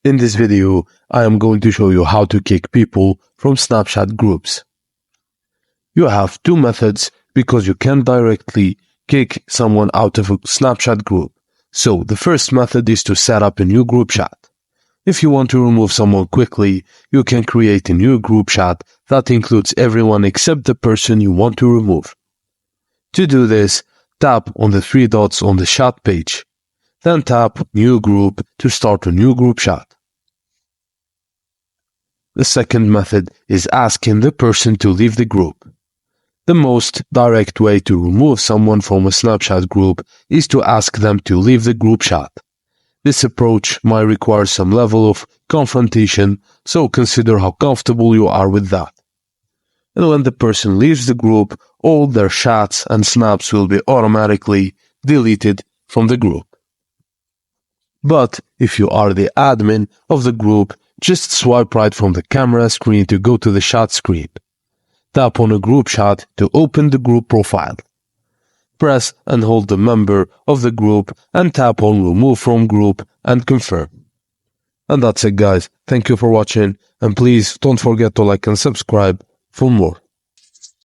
In this video, I am going to show you how to kick people from Snapchat groups. You have two methods because you can directly kick someone out of a Snapchat group. So the first method is to set up a new group chat. If you want to remove someone quickly, you can create a new group chat that includes everyone except the person you want to remove. To do this, tap on the three dots on the chat page. Then tap New Group to start a new group chat. The second method is asking the person to leave the group. The most direct way to remove someone from a Snapchat group is to ask them to leave the group chat. This approach might require some level of confrontation, so consider how comfortable you are with that. And when the person leaves the group, all their chats and snaps will be automatically deleted from the group. But if you are the admin of the group, just swipe right from the camera screen to go to the chat screen. Tap on a group chat to open the group profile. Press and hold the member of the group and tap on Remove from Group and confirm. And that's it, guys. Thank you for watching, and please don't forget to like and subscribe for more.